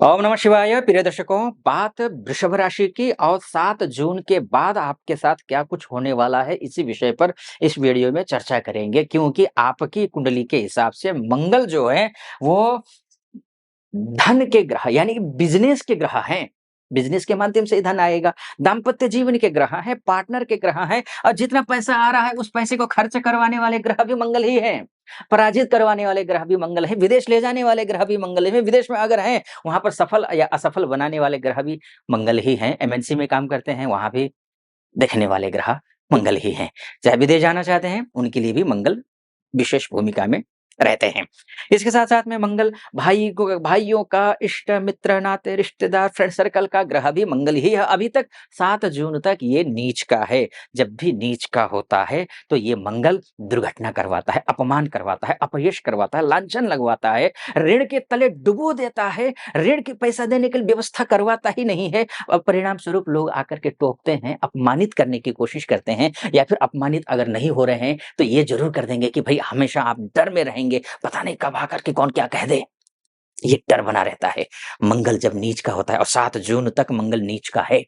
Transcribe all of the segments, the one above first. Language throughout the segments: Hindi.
ओम नमः शिवाय। प्रिय दर्शकों, बात वृषभ राशि की और 7 जून के बाद आपके साथ क्या कुछ होने वाला है, इसी विषय पर इस वीडियो में चर्चा करेंगे। क्योंकि आपकी कुंडली के हिसाब से मंगल जो है वो धन के ग्रह यानी कि बिजनेस के ग्रह हैं। बिजनेस के माध्यम से ही धन आएगा। दाम्पत्य जीवन के ग्रह हैं, पार्टनर के ग्रह हैं और जितना पैसा आ रहा है उस पैसे को खर्च करवाने वाले ग्रह भी मंगल ही हैं। पराजित करवाने वाले ग्रह भी मंगल है, विदेश ले जाने वाले ग्रह भी मंगल है। विदेश में अगर हैं, वहाँ पर सफल या असफल बनाने वाले ग्रह भी मंगल ही हैं। एमएनसी में काम करते हैं, वहाँ भी देखने वाले ग्रह मंगल ही हैं। चाहे विदेश जाना चाहते हैं, उनके लिए भी मंगल विशेष भूमिका में रहते हैं। इसके साथ-साथ में मंगल भाइयों का इष्ट मित्र नाते रिश्तेदार फ्रेंड सर्कल का ग्रह भी मंगल ही है। अभी तक 7 जून तक ये नीच का है। जब भी नीच का होता है तो ये मंगल दुर्घटना करवाता है, अपमान करवाता है, अपयश करवाता है, लांछन लगवाता है, ऋण के तले डुबो देता है, ऋण के पैसा देने की व्यवस्था करवाता ही नहीं है। परिणाम स्वरूप लोग आकर के टोकते हैं, अपमानित करने की कोशिश करते हैं या फिर अपमानित अगर नहीं हो रहे हैं तो ये ज़रूर कर देंगे कि भई हमेशा आप डर में रहेंगे, पता नहीं कब आकर के कौन क्या कह दे। ये डर बना रहता है। मंगल जब नीच का होता है और 7 जून तक मंगल नीच का है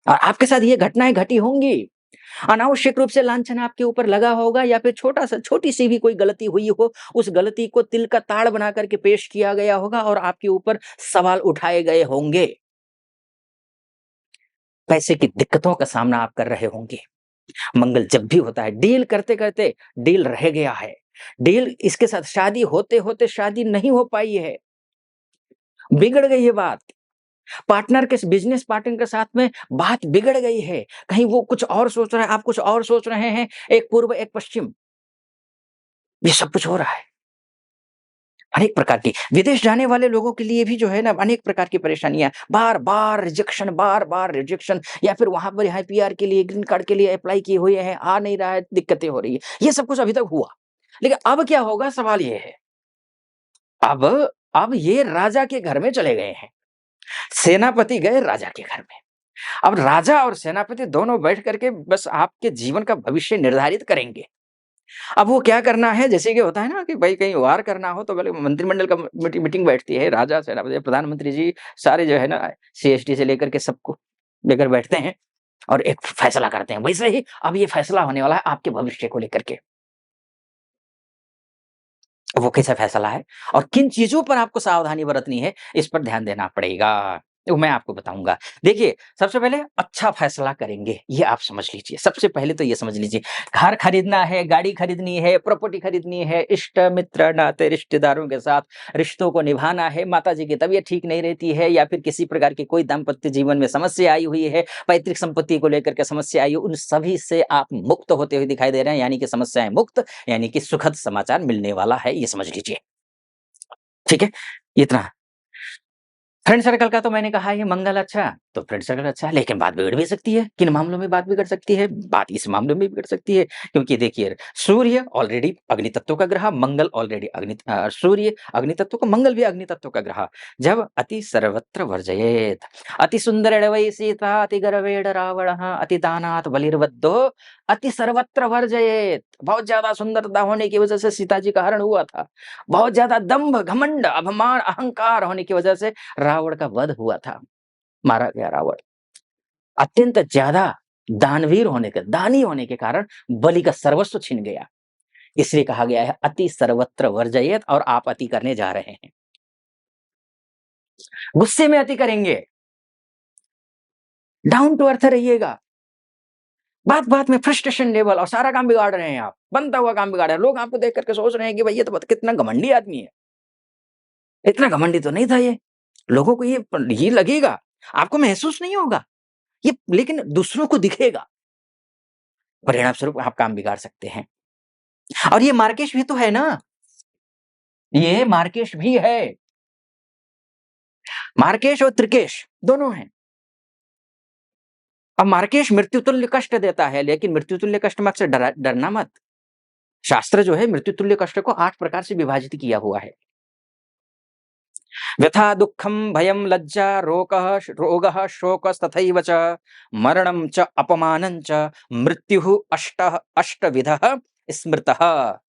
और आपके साथ ये घटनाएँ घटी होंगी। अनावश्यक रूप से लांछन आपके ऊपर लगा होगा या फिर छोटी-सी भी कोई गलती हुई हो, उस गलती को तिल का ताड़ बना करके पेश किया गया होगा और आपके ऊपर सवाल उठाए गए होंगे। पैसे की दिक्कतों का सामना आप कर रहे होंगे। मंगल जब भी होता है, डील करते-करते डील रह गया है। डील इसके साथ शादी होते-होते शादी नहीं हो पाई है, बिगड़ गई है बात। पार्टनर के बिज़नेस पार्टनर के साथ में बात बिगड़ गई है। कहीं वो कुछ और सोच रहा है, आप कुछ और सोच रहे हैं, एक पूर्व, एक पश्चिम, ये सब कुछ हो रहा है। अनेक प्रकार की विदेश जाने वाले लोगों के लिए भी जो है ना अनेक प्रकार की परेशानियाँ, बार-बार रिजेक्शन या फिर वहाँ पर यहाँ पीआर के लिए, ग्रीन कार्ड के लिए अप्लाई किए हुए हैं, आ नहीं रहा है, दिक्कतें हो रही है। ये सब कुछ अभी तक हुआ। लेकिन अब क्या होगा सवाल ये है, अब अब ये राजा के घर में चले गए हैं। सेनापति गए राजा के घर में। अब राजा और सेनापति दोनों बैठ कर के बस आपके जीवन का भविष्य निर्धारित करेंगे। अब वो क्या करना है जैसे कि होता है ना कि भाई कहीं वार करना हो तो पहले मंत्रिमंडल का मीटिंग बैठती है, राजा, सेनापति, प्रधानमंत्री जी सारे जो है ना सीएसडी से लेकर के सबको लेकर बैठते हैं और एक फैसला करते हैं। वैसे ही अब ये फैसला होने वाला है आपके भविष्य को लेकर के। वो कैसा फैसला है और किन चीज़ों पर आपको सावधानी बरतनी है, इस पर ध्यान देना पड़ेगा। तो मैं आपको बताऊँगा। देखिए, सबसे पहले अच्छा फैसला करेंगे, ये आप समझ लीजिए। सबसे पहले तो ये समझ लीजिए, घर खरीदना है, गाड़ी खरीदनी है, प्रॉपर्टी खरीदनी है, इष्ट, मित्र, नाते, रिश्तेदारों के साथ रिश्तों को निभाना है, माताजी की तबीयत ठीक नहीं रहती है या फिर किसी प्रकार की कोई दाम्पत्य जीवन में समस्या आई हुई है, पैतृक संपत्ति को लेकर के समस्या आई है, उन सभी से आप मुक्त होते हुए दिखाई दे रहे हैं, यानी कि समस्याएँ मुक्त यानी कि सुखद समाचार मिलने वाला है, ये समझ लीजिए। ठीक है? इतना फ्रेंड सर्कल का तो मैंने कहा ये मंगल अच्छा, तो फ्रेंड सर्कल अच्छा है, लेकिन बात बिगड़ भी सकती है। किन मामलों में बात बिगड़ सकती है? बात इस मामले में भी बिगड़ सकती है, क्योंकि देखिए सूर्य ऑलरेडी अग्नि तत्व का ग्रह, मंगल ऑलरेडी सूर्य अग्नि तत्व का, मंगल भी अग्नि तत्व का ग्रह। जब अति सर्वत्र वर्जयेत, अति सुंदरेण वै सीता, अति गर्वेण रावणः, अति दानात् बलिर्बद्धो, अति सर्वत्र वर्जयेत। बहुत ज़्यादा सुंदरता होने की वजह से सीता जी का हरण हुआ था। बहुत ज़्यादा दंभ, घमंड, अभिमान, अहंकार होने की वजह से रावण का वध हुआ था, मारा गया रावण। अत्यंत ज़्यादा दानवीर होने के दानी होने के कारण बलि का सर्वस्व छिन गया। इसलिए कहा गया है अति सर्वत्र वर्जयेत और आप अति करने जा रहे हैं। गुस्से में अति करेंगे, डाउन टू अर्थ रहिएगा। बात-बात में फ्रस्ट्रेशन लेवल और सारा काम बिगाड़ रहे हैं आप। बनता हुआ काम बिगाड़ रहे हैं। लोग आपको देख कर के सोच रहे हैं कि भाई ये तो कितना घमंडी आदमी है। इतना घमंडी तो नहीं था ये। लोगों को ये लगेगा, आपको महसूस नहीं होगा। ये लेकिन दूसरों को दिखेगा। परिणाम स्वरूप आप काम बिगाड़ सकते हैं। और ये मार्केश भी तो है ना, ये मार्केश भी है। मार्केश और त्रिकेश दोनों हैं। अब मार्केश मृत्युतुल्य कष्ट देता है, लेकिन मृत्युतुल्य कष्ट में अक्सर डरना मत। शास्त्र जो है मृत्युतुल्य कष्ट को 8 प्रकार से विभाजित किया हुआ है। व्यथा, दुःखं, भयं, लज्जा, रोगः, शोकस्तथैव च मरणं च अपमानं च मृत्युः अष्टविधः स्मृतः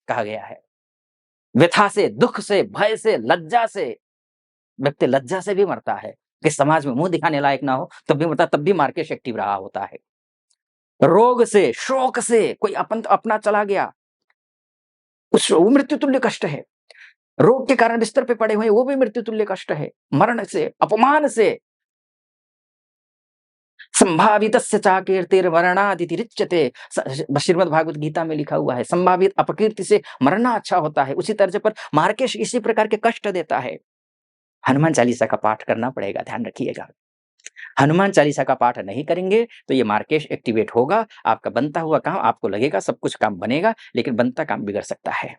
कहा गया है। व्यथा से, दुःख से, भय से, लज्जा से व्यक्ति लज्जा से भी मरता है कि समाज में मुँह दिखाने लायक ना हो, तब भी मरता, तब भी मार्केश एक्टिव रहा होता है। रोग से, शोक से कोई अपना चला गया, उस वो मृत्यु तुल्य कष्ट है। रोग के कारण बिस्तर पे पड़े हुए हैं, वो भी मृत्यु तुल्य कष्ट है। मरण से, अपमान से, संभावितस्य च कीर्तिर्मरणादिति रिच्यते। श्रीमद् भागवत गीता में लिखा हुआ है, संभावित अपकीर्ति से मरना अच्छा होता है। उसी तर्ज पर मार्केश इसी प्रकार के कष्ट देता है। हनुमान चालीसा का पाठ करना पड़ेगा, ध्यान रखिएगा। हनुमान चालीसा का पाठ नहीं करेंगे तो ये मार्केश एक्टिवेट होगा, आपका बनता हुआ काम, आपको लगेगा सब कुछ काम बनेगा, लेकिन बनता काम बिगड़ सकता है।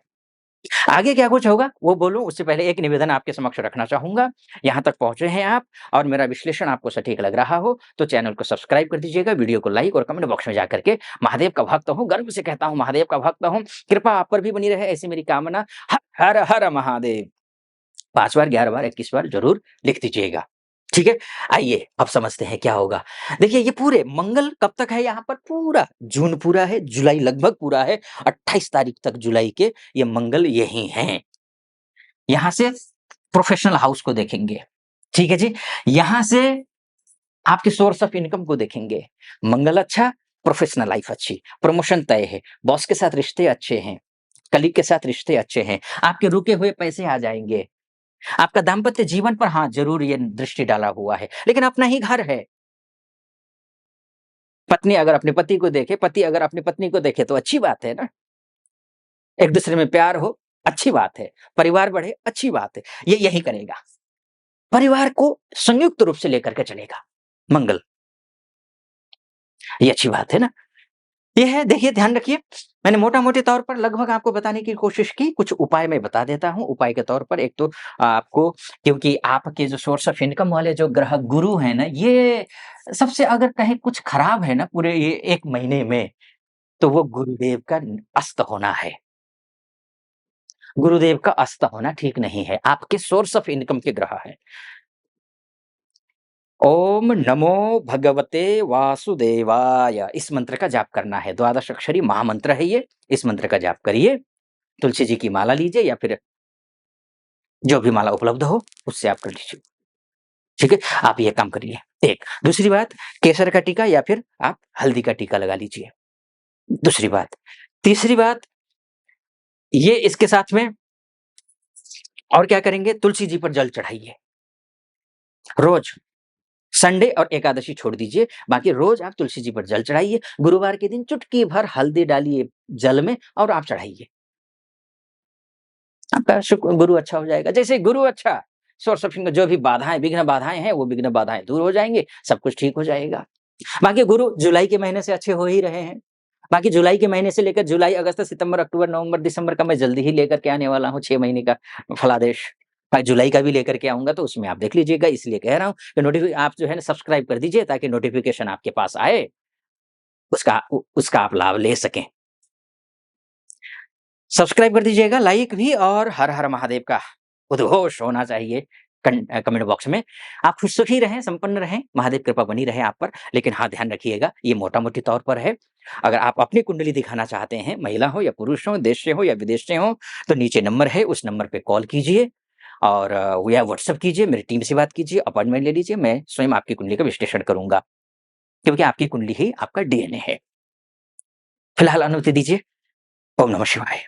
आगे क्या कुछ होगा वो बोलूँ उससे पहले एक निवेदन आपके समक्ष रखना चाहूँगा। यहाँ तक पहुँचे हैं आप और मेरा विश्लेषण आपको सटीक लग रहा हो तो चैनल को सब्सक्राइब कर दीजिएगा, वीडियो को लाइक और कमेंट बॉक्स में जाकर के महादेव का भक्त हूँ, गर्व से कहता हूँ महादेव का भक्त हूँ, कृपा आप पर भी बनी रहे ऐसी मेरी कामना। हर हर महादेव 5 बार, 11 बार, 21 बार ज़रूर लिख दीजिएगा। ठीक है? आइए अब समझते हैं क्या होगा। देखिए ये पूरे मंगल कब तक है यहाँ पर, पूरा जून पूरा है, जुलाई लगभग पूरा है, 28 तारीख तक जुलाई के ये मंगल यही हैं। यहाँ से प्रोफेशनल हाउस को देखेंगे, ठीक है जी? यहाँ से आपके सोर्स ऑफ इनकम को देखेंगे। मंगल अच्छा, प्रोफेशनल लाइफ अच्छी, प्रमोशन तय है, बॉस के साथ रिश्ते अच्छे हैं, कलीग के साथ रिश्ते अच्छे हैं, आपके रुके हुए पैसे आ जाएँगे। आपका दाम्पत्य जीवन पर हाँ, ज़रूर ये दृष्टि डाला हुआ है, लेकिन अपना ही घर है। पत्नी अगर अपने पति को देखे, पति अगर अपनी पत्नी को देखे तो अच्छी बात है ना? एक-दूसरे में प्यार हो, अच्छी बात है। परिवार बढ़े, अच्छी बात है। ये यही करेगा। परिवार को संयुक्त रूप से लेकर के चलेगा, मंगल। ये अच्छी बात है ना? ये है देखिए ध्यान रखिए, मैंने मोटा-मोटे तौर पर लगभग आपको बताने की कोशिश की, कुछ उपाय मैं बता देता हूँ। उपाय के तौर पर एक तो आपको क्योंकि आपके जो सोर्स ऑफ इनकम वाले जो ग्रह गुरु हैं ना, ये सबसे अगर कहें कुछ खराब है ना पूरे ये 1 महीने में, तो वो गुरुदेव का अस्त होना है। गुरुदेव का अस्त होना ठीक नहीं है, आपके सोर्स ऑफ इनकम के ग्रह हैं। ओम नमो भगवते वासुदेवाय इस मंत्र का जाप करना है, द्वादश अक्षरी महामंत्र है ये, इस मंत्र का जाप करिए। तुलसी जी की माला लीजिए या फिर जो भी माला उपलब्ध हो, उससे आप कर लीजिए। ठीक है? आप ये काम करिए, एक। दूसरी बात, केसर का टीका या फिर आप हल्दी का टीका लगा लीजिए, दूसरी बात। तीसरी बात, ये इसके साथ में और क्या करेंगे, तुलसी जी पर जल चढ़ाइए, रोज़। संडे और एकादशी छोड़ दीजिए, बाकी रोज़ आप तुलसी जी पर जल चढ़ाइए। गुरुवार के दिन चुटकी भर हल्दी डालिए जल में और आप चढ़ाइए। आपका गुरु अच्छा हो जाएगा। जैसे गुरु अच्छा, सोर्स ऑफ इनकम जो भी बाधाएँ, विघ्न बाधाएँ हैं, वो विघ्न बाधाएँ दूर हो जाएँगे, सब कुछ ठीक हो जाएगा। बाकी गुरु जुलाई के महीने से अच्छे हो ही रहे हैं। बाकी जुलाई के महीने से लेकर जुलाई, अगस्त, सितंबर, अक्टूबर, नवंबर, दिसंबर का मैं जल्दी ही लेकर के आने वाला हूँ 6 महीने का फलादेश। जुलाई का भी लेकर के आऊँगा तो उसमें आप देख लीजिएगा, इसलिए कह रहा हूँ कि आप जो है ना सब्सक्राइब कर दीजिए ताकि नोटिफ़िकेशन आपके पास आए, उसका आप लाभ ले सकें। सब्सक्राइब कर दीजिएगा, लाइक भी और हर हर महादेव का उद्घोष होना चाहिए कमेंट बॉक्स में। आप खुश सुखी रहें, संपन्न रहें, महादेव कृपा बनी रहे आप पर। लेकिन हाँ, ध्यान रखिएगा ये मोटा-मोटी तौर पर है। अगर आप अपनी कुंडली दिखाना चाहते हैं, महिला हो या पुरुष हो, देश से हो या विदेश से हो, तो नीचे नंबर है, उस नंबर पे कॉल कीजिए और या व्हाट्सएप कीजिए, मेरी टीम से बात कीजिए, अपॉइंटमेंट ले लीजिए, मैं स्वयं आपकी कुंडली का विश्लेषण करूँगा। क्योंकि आपकी कुंडली ही आपका डीएनए है। फिलहाल अनुमति दीजिए। ओम नमः शिवाय।